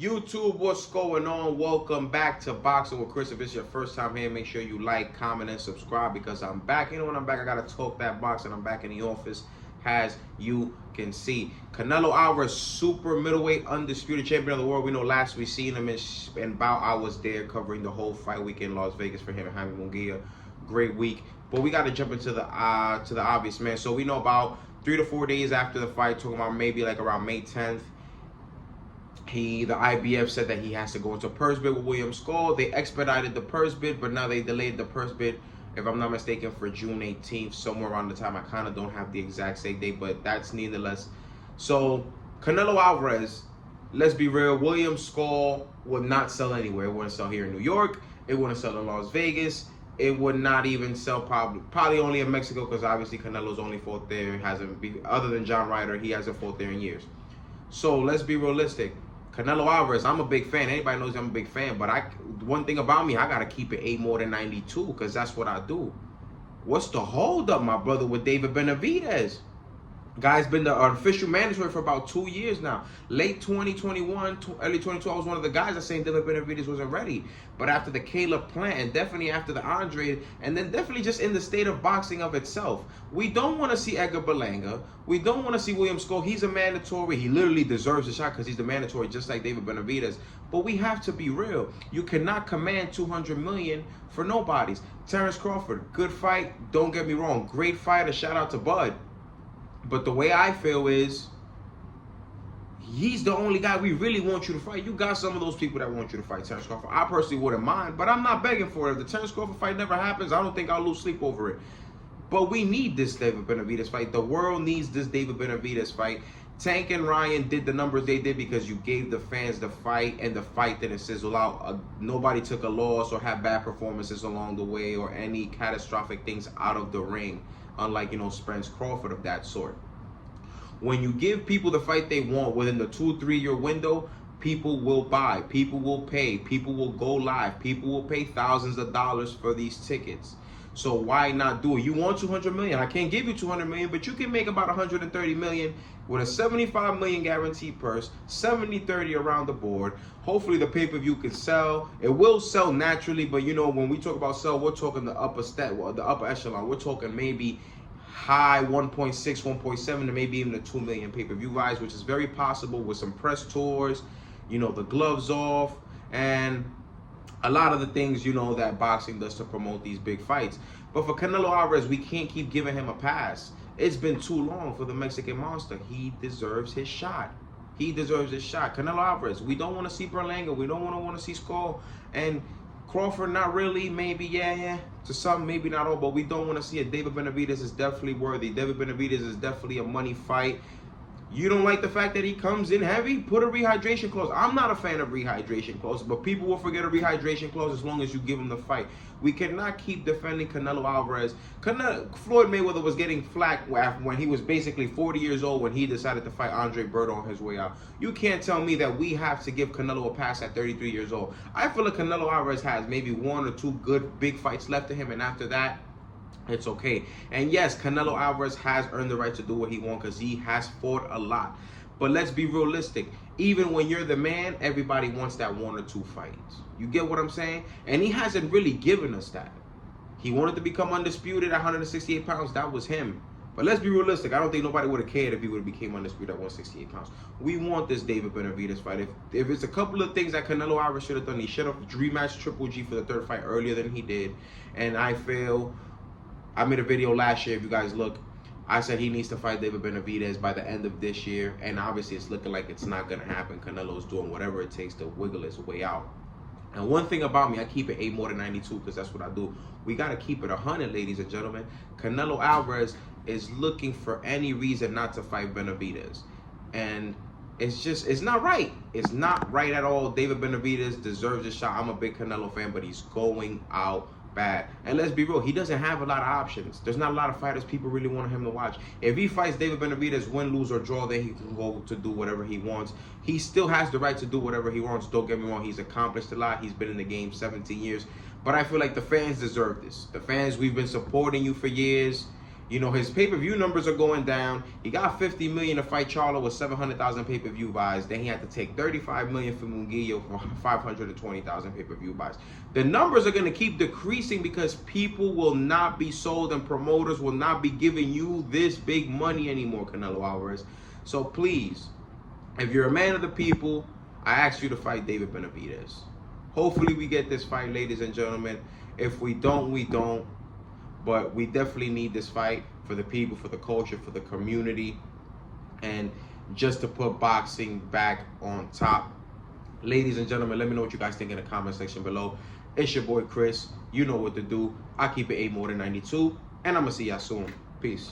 YouTube, what's going on? Welcome back to Boxing with Chris. If it's your first time here, make sure you like, comment, and subscribe because I'm back. You know when I'm back, I gotta talk that boxing. I'm back in the office, as you can see. Canelo Alvarez, super middleweight, undisputed champion of the world. We know last we seen him in bout. I was there covering the whole fight week in Las Vegas for him and Jaime Munguia. Great week. But we gotta jump into the obvious, man. So we know about 3 to 4 days after the fight, talking about maybe like around May 10th. The IBF said that he has to go into purse bid with William Scull. They expedited the purse bid, but now they delayed the purse bid, if I'm not mistaken, for June 18th, somewhere around the time. I kind of don't have the exact same date, but that's nevertheless. So Canelo Alvarez, let's be real, William Scull would not sell anywhere. It wouldn't sell here in New York. It wouldn't sell in Las Vegas. It would not even sell probably only in Mexico, because obviously Canelo's only fought there. Other than John Ryder, he hasn't fought there in years. So let's be realistic. Canelo Alvarez, I'm a big fan. Anybody knows I'm a big fan. But one thing about me, I got to keep it 8 more than 92 because that's what I do. What's the holdup, my brother, with David Benavidez? Guy's been the official mandatory for about 2 years now. Late 2021, early 2022, I was one of the guys that saying David Benavidez wasn't ready. But after the Caleb Plant, and definitely after the Andre, and then definitely just in the state of boxing of itself, we don't want to see Edgar Berlanga. We don't want to see William Scull. He's a mandatory. He literally deserves a shot because he's the mandatory, just like David Benavidez. But we have to be real. You cannot command $200 million for nobodies. Terrence Crawford, good fight. Don't get me wrong. Great fighter. Shout out to Bud. But the way I feel is, he's the only guy we really want you to fight. You got some of those people that want you to fight Terrence Crawford. I personally wouldn't mind, but I'm not begging for it. If the Terrence Crawford fight never happens, I don't think I'll lose sleep over it. But we need this David Benavidez fight. The world needs this David Benavidez fight. Tank and Ryan did the numbers they did because you gave the fans the fight, and the fight didn't sizzle out. Nobody took a loss or had bad performances along the way or any catastrophic things out of the ring. Unlike, Spence Crawford of that sort. When you give people the fight they want within the 2-3 year window, people will buy, people will pay, people will go live, people will pay thousands of dollars for these tickets. So why not do it? You want 200 million? I can't give you 200 million, but you can make about 130 million with a 75 million guaranteed purse, 70-30 around the board. Hopefully the pay-per-view can sell. It will sell naturally, but when we talk about sell, we're talking the upper echelon. We're talking maybe high 1.6, 1.7 to maybe even a 2 million pay-per-view guys, which is very possible with some press tours, the gloves off, and a lot of the things, that boxing does to promote these big fights. But for Canelo Alvarez, we can't keep giving him a pass. It's been too long for the Mexican monster. He deserves his shot. He deserves his shot. Canelo Alvarez, we don't want to see Berlanga. We don't want to see Skull. And Crawford, not really. Maybe, yeah. To some, maybe not all. But we don't want to see it. David Benavidez is definitely worthy. David Benavidez is definitely a money fight. You don't like the fact that he comes in heavy? Put a rehydration clause. I'm not a fan of rehydration clauses, but people will forget a rehydration clause as long as you give him the fight. We cannot keep defending Canelo Alvarez. Floyd Mayweather was getting flack when he was basically 40 years old when he decided to fight Andre Berto on his way out. You can't tell me that we have to give Canelo a pass at 33 years old. I feel like Canelo Alvarez has maybe 1 or 2 good big fights left to him, and after that, it's okay. And yes, Canelo Alvarez has earned the right to do what he wants because he has fought a lot. But let's be realistic. Even when you're the man, everybody wants that 1 or 2 fights. You get what I'm saying? And he hasn't really given us that. He wanted to become undisputed at 168 pounds. That was him. But let's be realistic. I don't think nobody would have cared if he would have became undisputed at 168 pounds. We want this David Benavidez fight. If it's a couple of things that Canelo Alvarez should have done, he should have rematched Triple G for the 3rd fight earlier than he did. And I made a video last year, if you guys look, I said he needs to fight David Benavidez by the end of this year, and obviously it's looking like it's not going to happen. Canelo's doing whatever it takes to wiggle his way out. And one thing about me, I keep it 8 more than 92 because that's what I do. We got to keep it 100, ladies and gentlemen. Canelo Alvarez is looking for any reason not to fight Benavidez. And it's not right. It's not right at all. David Benavidez deserves a shot. I'm a big Canelo fan, but he's going out bad. And let's be real, he doesn't have a lot of options. There's not a lot of fighters people really want him to watch. If he fights David Benavidez, win, lose, or draw, then he can go to do whatever he wants. He still has the right to do whatever he wants. Don't get me wrong, he's accomplished a lot. He's been in the game 17 years. But I feel like the fans deserve this. The fans, we've been supporting you for years. You know, his pay-per-view numbers are going down. He got 50 million to fight Charlo with 700,000 pay-per-view buys. Then he had to take 35 million for Munguia for 520,000 pay-per-view buys. The numbers are going to keep decreasing because people will not be sold and promoters will not be giving you this big money anymore, Canelo Alvarez. So please, if you're a man of the people, I ask you to fight David Benavidez. Hopefully we get this fight, ladies and gentlemen. If we don't, we don't. But we definitely need this fight for the people, for the culture, for the community, and just to put boxing back on top. Ladies and gentlemen, let me know what you guys think in the comment section below. It's your boy Chris. You know what to do. I keep it 8 more than 92. And I'm going to see y'all soon. Peace.